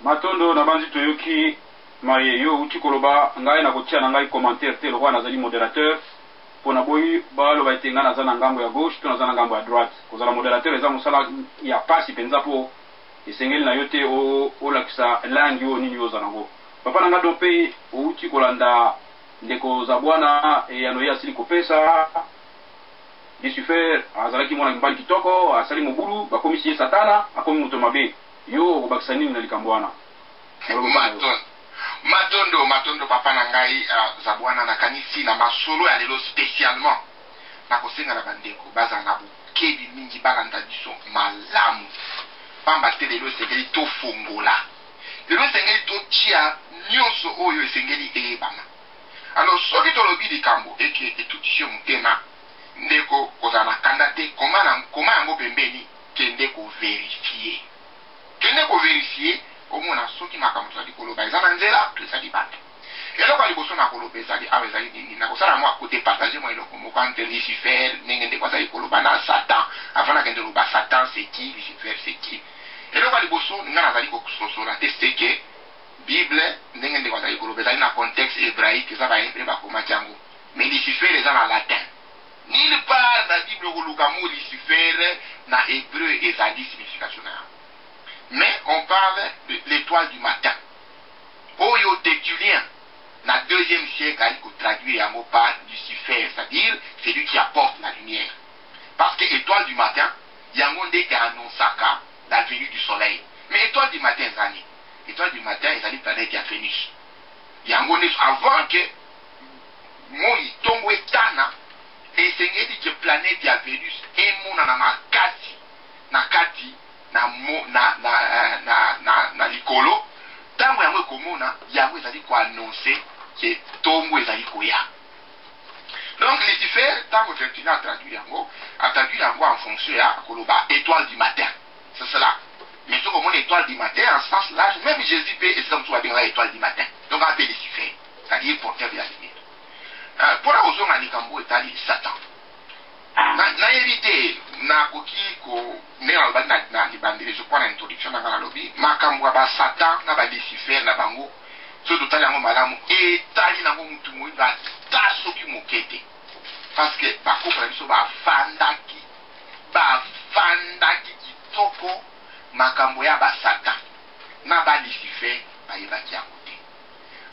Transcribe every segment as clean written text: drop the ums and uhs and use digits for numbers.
Matondo na banzi toyoki maye yo uti koloba ngai na kotia na ngai commentaire te lokwa nazali modérateur pona boyi balo baitenga naza na ngambo ya gauche to naza na ngambo ya droite kozala modérateur eza mosala ya pasi penza po esengeli na yo te olakisa langi oyo nini oza nango papa na nga do mpe outi kolanda ndeko za bwana eyano ye asili kopesa Lucifer azalaki mwana mbali kitoko asali mobulu bakomisi ye satana akomi moto mabe yo kobakisa nini na likambo wana matondo papa na ngai za bwana nakanisi na masolo ya lelo spécialement nakosenga na bandeko bazala na bokebi mingi balanda biso malamu pamba te lelo esengeli tofongola lelo esengeli totia nyonso oyo esengeli eyebana alors soki tolobi likambo eke etutishe motema ndeko kozala na kanda te koma yango pembeni kende koverifie omona soki makambo tozali koloba eza na nzela to ezali bato eloko ya liboso na koloba ezali awa ezali nini nakosala mwa kodepartage mwa eloko moko entre Lucifer ndenge ndeko azali koloba na Satan avant nakende loba Satan c'est qui Lucifer c'est qui eloko ya liboso nga nazali kososola te seke Bible ndenge ndeko azali koloba ezali na contexte hébraïque eza bahébreu bakomaki yango mais Lucifer eza na latin nulle part na Bible okoluka mo Lucifer na hébreu ezali signification na yango. Mais on parle de l'étoile du matin. Oyo Tertullien, dans le 2e siècle, il a traduit un mot par Lucifer, c'est-à-dire celui qui apporte la lumière. Parce que étoile du matin, Yangonde est annoncaka la venue du soleil. Mais étoile du matin, Zani. Étoile du matin, ils allaient planète à Vénus. Yangonde, avant que moi, il tombe tana, et c'est dit que planète à Vénus, et mon nakati, na likolo tango yango ekomona yango ezali koannonce ke tongo ezali koya. Donc Lucifer tango Tertullien a traduit yango en fonction ya koloba étoile du matin, c'est cela. Mais soki omona étoile du matin en sens large, même Jésus pe esika mosusu babengaka étoile du matin, donc ape Lucifer, c'est-à-dire porteur de la lumière. Mpona kozonga likambo etali Satan nayebi te nakoki ndenge naloba na libandeli je crois na introduction nanga nalobi makambo ya basatan na balucifer na bango soki totali yango malamu etali nango mutu moyindo ata soki moke te parce que bakoko na biso bafandaki kitoko makambo ya basatan na balucifer bayebaki yango te.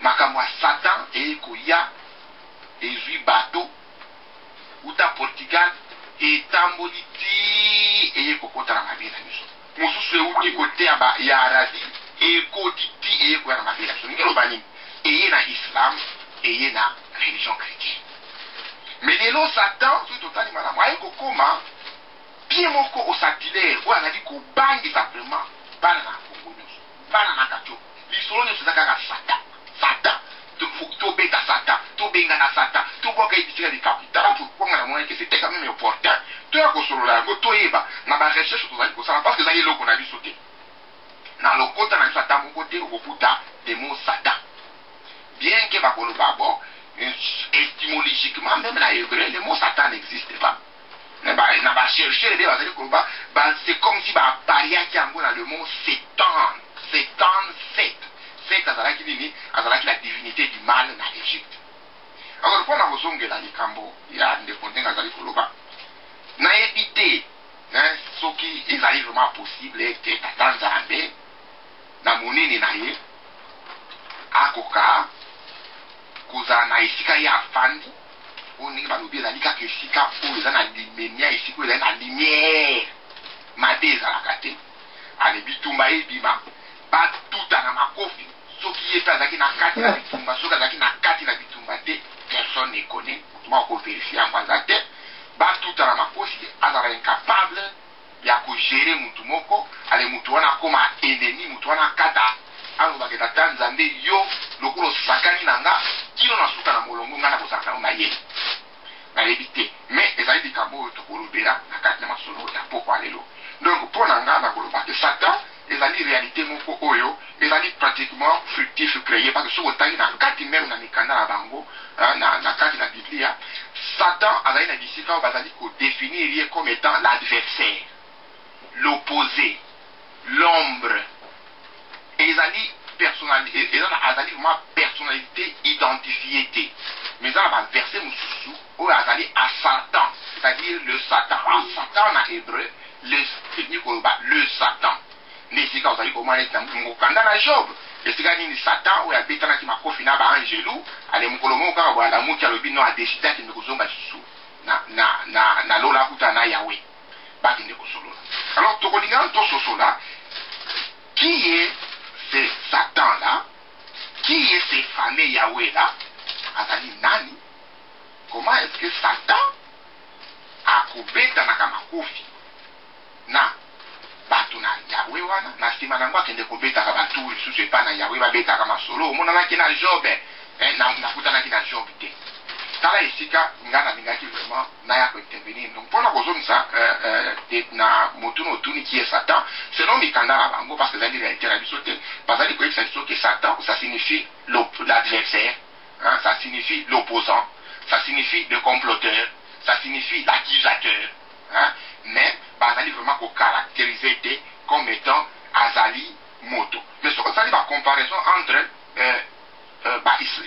Makambo ya satan eyekoya ezwi bato uta Portugal etamboli ti eye kokota na mabele na biso mosusu euti kote ya Arabie ekoti ti eye koya na mabele na biso ndenge loba nini eye na islam eye na religion chrétienne. Mais lelo Satan soki totali malamu aye kokoma pie moko osatilaire oyo azali kobangisa vraiment bana na kongo nyonso bana na kato lisolo nyonso eza kaka Satan tobeta Satan tobenga na Satan toboka ebitika likapu tala tokwanga na mwana ke c'était quand même important toya kosolola yango toyeba na barecherche tozali kosala parce que ezali eloko na biso te na lokota na biso ata moko te okokuta de mot Satan bien que bakoloba bon étymologiquement même na hébreu le mot Satan n'existe pas na bachercheur nde bazali koloba c'est comme si bapariaki yango na le mot Satan c'est azalaki nini azalaki la divinité du mal na Égypte. Alors mpona kozongela likambo ya ndeko ndenge azali koloba nayebi te soki ezali vraiment possible ete tata nzambe na monene na ye akoka kozala na esika ye afandi oyo ndenge balobi ezali kaka esika oyo eza na limemia esika oyo ezali na lumière made ezalaka te alebi tumba ebima batuta na makofi soki ye mpe azalaki na kati na bitumba soki azalaki na kati na bitumba te personne ne connaît motuma koverifie yango aza te batuta na makosi azala incapable ya kogere mutu moko ale mutu wana akoma ennemi mutu wana akata alobaka tata nzambe yo lokola osakani na nga kino na suka na molongo ngai na kozalaka na mayele nayebi te mais ezali likambo oyo tokolobela na kati na masolo ya poko ya lelo. Donc mpo na nga nakoloba ke Satan ezali réalité moko oyo ezali pratiquement fructif créé parce que soki otangi na kati même na mikanda na bango na kati na Biblia Satan azali na bisika oyo bazali kodéfinir ye comme étant l'adversaire, l'opposé, l'ombre. Et azali personnalité, azali vraiment personnalité identifiée. Mais dans la verset mususu, où azali à Satan, c'est-à-dire le Satan. En Satan en hébreu, le Satan. Mais si vous allez comment être mukanda na Job, et c'est gagné Satan où il habite dans qui m'a profina ba angelou, allez mukolomo ka ba la muki alobi no a décidé que nous zonga susu na lola kuta na Yahweh. Ba ki ndeko solo. Alors tokolinga to sosola, qui est ce Satan là? Qui est ce fameux Yahweh là? Azali nani? Comment est-ce que Satan a kubeta na kama kofi na batu na Yahweh wana na sima na ngwa kende kubeta ka batu lisusu epa na Yahweh babeta kama solo mona na kina Job na kuta na kina Job te tala isika ngana ningaki vraiment na ya ko intervenir donc pona kozomisa na motuno tuni qui est Satan selon mikanda na bango parce que zali réalité na bisote parce que ça dit que Satan ça signifie l'adversaire, hein, ça signifie l'opposant, ça signifie le comploteur, ça signifie l'accusateur, hein, mais bazali vraiment ko caractériser comme étant azali moto. Mais ce que ça dit la comparaison entre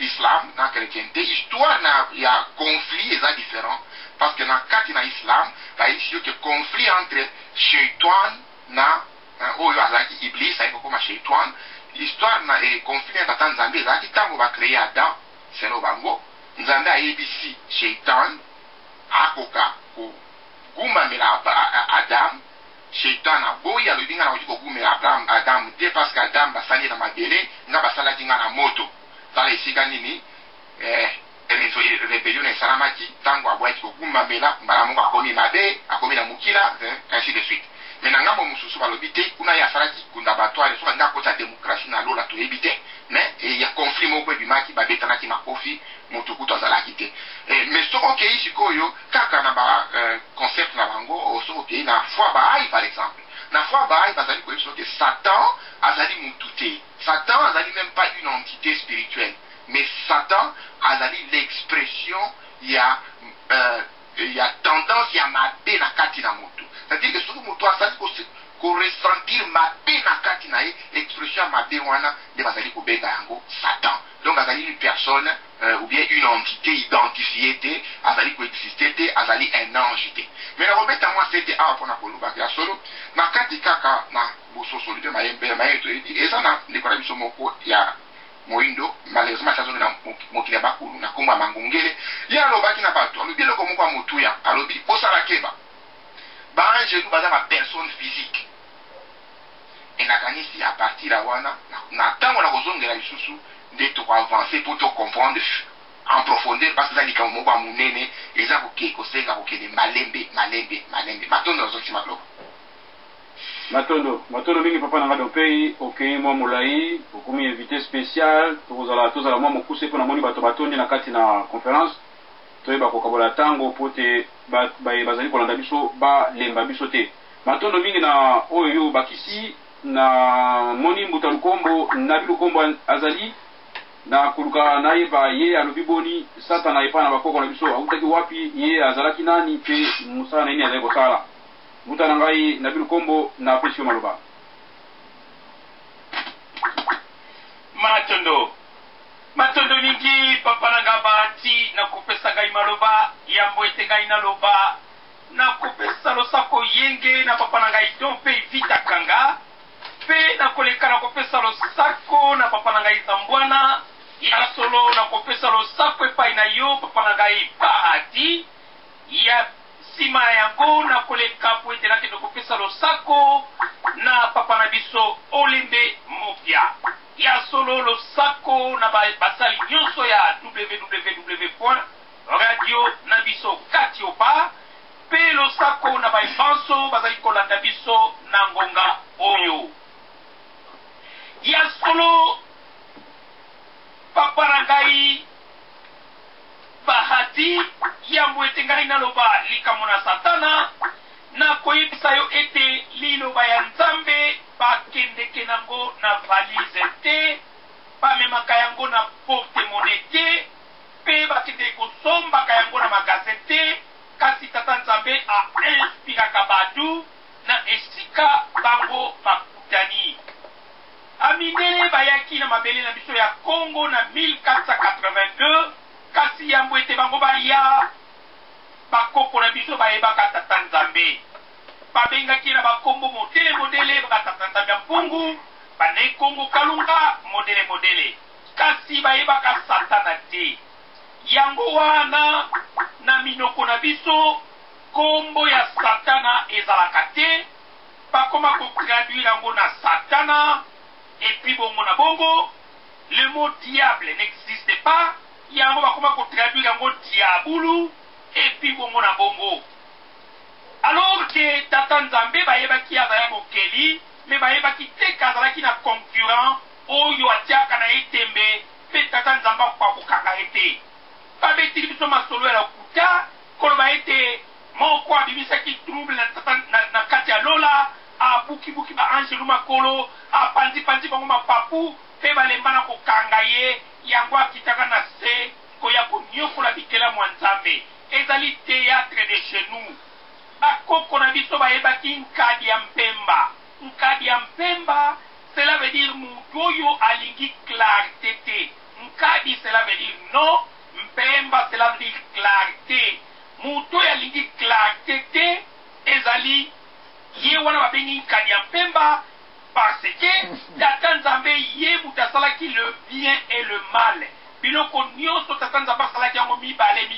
islam na chrétienté, histoire na ya conflit est différent parce que dans kati na islam, ba ici que conflit entre shaitan na oyo azaki iblis aiko comme shaitan, histoire na conflit entre Nzambe azaki tango ba créer Adam, c'est no bango Nzambe ayebisi shaitan akoka ko gumamela Adam, shaitan aboyi alobi nga na ko gumela Adam te parce que Adam basali na mabele nga basala dinga na moto dans les siganini rébellion et salamaki tango aboyi ko gumamela mbala mo akomi mabe akomi na mukila ainsi de suite. Mais nanga mo mususu balobi te kuna ya salaki kunda batwale so nga kota démocratie na lola to ebite mais il y a conflit moko bimaki babetana ki makofi mutukuto azalaki te mais soko ke isikoyo kaka na ba concept na bango soko ke na foi baai par exemple na foi baai bazali ko que Satan azali mutute. Satan azali même pas une entité spirituelle mais Satan azali l'expression il y a tendance il y a mabe na kati na mutu. C'est-à-dire que ce que mutu azali ko ressentir mabe na kati na expression mabe wana de bazali ko benga yango Satan. Donc azali une personne ou bien une entité identifiée te azali ko exister te azali un ange te. Mais na robeta moi c'était a pona ko luba ya solo na kati kaka na bososo de mayembe mayeto eza na ndikola biso moko ya moindo malheureusement ça na mokila bakulu na komba mangongele ya lobaki na bato alobi loko moko mutuya alobi osala keba ba ange nous baza ma personne physique et na kanisi à partir la wana na tango na kozongela lisusu de to avancer pour te comprendre en profondeur parce que ça dit comme moko munene eza ko ke ko senga ko ke de malembe matondo zoki maklo matondo mingi papa na ngado pei okei mwa mulai okumi invité spécial tozala mwa mokuse pona moni bato batondi na kati na conférence toyeba kokabola tango pote bazali kolanda biso balemba biso te matondo mingi na oyo bakisi na moni mbuta lukombo na lukombo azali na kuluka na yeba ye alobi boni Satan na epa na bakoko na biso akutaki wapi ye azalaki nani pe musala nini azali kosala mbuta na ngai na lukombo na apesio maloba matondo mingi papa na ngabati na kopesa ngai maloba yambo ete ngai na loba na kopesa losako yenge na papa na ngai don pe vita kanga pe na koleka na kopesa losako na papa na ngai zambwana ya solo na kopesa losako epai na yo papa na ngai bahati ya sima yango na koleka po ete nakende kopesa losako na papa na biso olembe mopia ya solo losako na basali nyonso ya www.radio na biso kati opa pe losako na baimbanso bazali kolanda biso na ngonga oyo ya solo papa na ngai bahati yambo ete ngai naloba likambo na Satana na koyebisa yo ete liloba ya Nzambe bakendeke nango na valise te bamemaka yango na porte-monnaie te pe bakende kosombaka yango na magasin te kasi Tata Nzambe inspiraka badu na esika bango bakutani amindele bayaki na mabele na biso ya Congo na 1482 kasi yambo ete bango baya bakoko na biso bayebaka tata nzambe babengaki na bakombo modele bakatata nzambe ya mpungu bane Congo kalunga modele kasi bayebaka satana te yango wana na minoko na biso kombo ya satana ezalaka te bakoma kotraduire yango na satana et puis bongo na bongo le mot diable n'existe pas yango bakoma kotraduire yango diabulu et puis bongo na bongo alors que tata nzambe bayebaki azala mokeli me bayebaki te kazalaki na concurrent oyo atiaka na etembe pe tata nzambe akokaka ete babetili biso masolo ya lokuta koloba ete moko abimisaki trouble na kati ya lola abukibuki baangelu makolo apanzi bango mapapu pe balemba na kokanga ye yango akitaka na se koya koniokola bikelamu ya nzambe ezali théâtre de chez nous bakoko na biso bayebaki nkadi ya mpemba cela veut dire mutu oyo alingi clarté te nkadi cela veut dire non mpemba cela veut dire clarté mutu oyo alingi clarté te ezali ye wana babengi nkadi ya mpemba parce que tata nzambe ye mutu asalaki le bien et le mal biloko nyonso tata nzambe asalaki yango mibale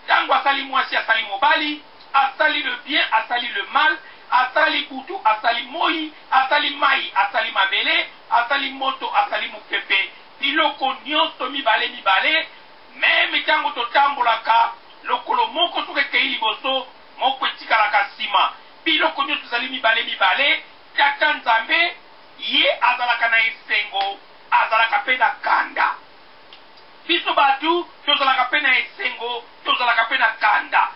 ntango asali mwasi asali mobali asali le bien asali le mal asali butu asali moi asali mai asali mabele asali moto asali mupepe biloko nyonso mibale meme ntango totambolaka lokolo moko soki ekei liboso moko etikalaka nsima biloko nyonso ezali mibale tata nzambe ye azalaka na esengo azalaka mpe na kanda biso batu tozalaka mpe na esengo tozalaka mpe na kanda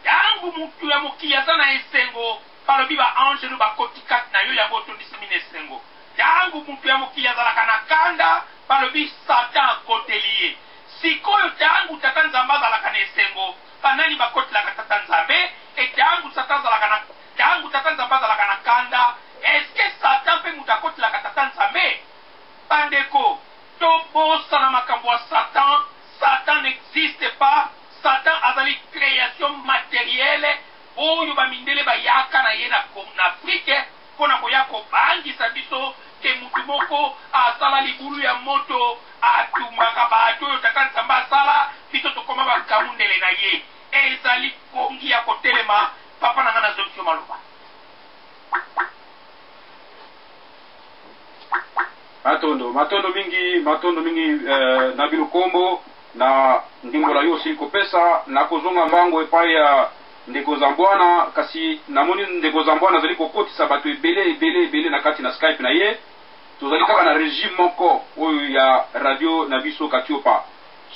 yango mutu ya mokili aza na esengo balobi baangelu bakoti kati na yo yango otondisimi na esengo yango mutu ya mokili azalaka na kanda balobi satan akoteli ye sikoyo tangu tata nzambe azalaka na esengo banani bakotelaka tata nzambe tangu tata nzambe azalaka na kanda eske satan mpe mutu akotelaka tata nzambe bandeko tobosana makambo ya satan n'existe pas satan azali création matérielle oyo bamindele bayaka na ye na Afrique mpona koya kobangisa biso ke mutu moko asala libulu ya moto atumbaka bato oyo tata nzambe asala biso tokoma bakamundele na ye ezali kongi ya kotelema papa na nga na zongisio maloba matondo mingi na bilukombo na ndimbola yo siliko pesa na kozonga mbango epai ya ndeko za mbwana kasi namoni ndeko za mbwana azali kokotisa bato ebele na kati na Skype na ye tozali kaka na régime moko oyo ya radio na biso Katiopa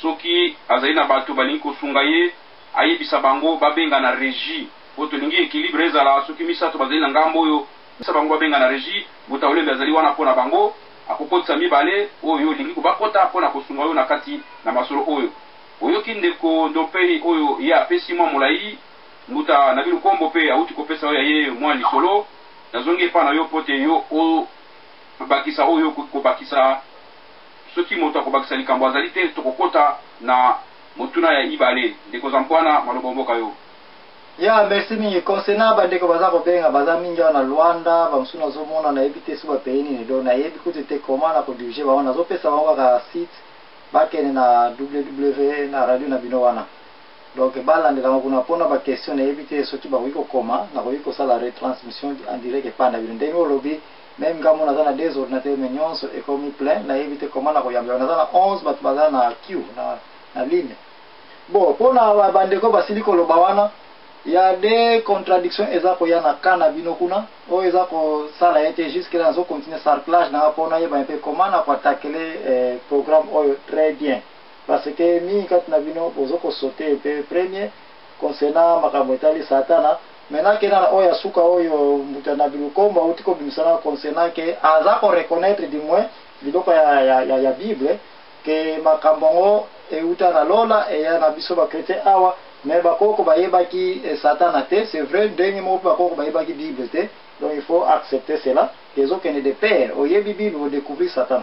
soki azali na bato balingi kosunga ye ayebisa bango babenga na régie oyo tolingi équilibre ezala soki misato bazali na ngambo oyo misa bango babenga na régie buta olembe azali wana mpona bango akokotisa mibale oyo olingi kobakota mpona kosunga oyo na kati na masolo oyo oyoki ndeko ndopei oyo ye apesi mwa molai muta na bilukombo mpe auti kopesa oyo ye mwa lisolo nazongi epa na yo mpo te yo bakisa oyo kobakisa soki moto akobakisa likambo azali te tokokota na motuna ya ibale ndeko za mpwana maloba mboka yo ya merci mingi concernant bandeko baza kobenga baza mingi wana Luanda bamosusu nazomona nayebi te so bapeyi nini do nayebi kutu te koma na kodirige bango nazopesa bango kaka site bakende na www na radio na bino wana donc balandelanga kuna mpona baquestion nayebi te soki bakoki kokoma nakoki kosala retransmission en direct epai na bino ndenge olobi même ngambo naza na des ordinateurs me nyonso ekomi plein nayebi te koma na koyamba naza na 11 bato baza na queue na ligne bon mpona bandeko basili koloba wana ya des contradictions eza koya na kana bino kuna oyo eza kosala ete jusque là nazo continuer sarclage nanga mpona yeba mpe koma na koatakele programme oyo très bien parce que mingi kati na bino bozo kosaute mpe premier concernant makambo etali satana maintenant kena na oyo asuka oyo mbuta na bilukombo auti kobimisana concernant ke aza koreconnaître du moins biloko ya bible ke makambo ngo euta na lola eya na biso bakretien awa mais bakoko bayebaki satana te c'est vrai ndenge moko bakoko bayebaki bible te Donc il faut accepter cela. Les autres qui sont des pères, au Bible, vous découvrez Satan.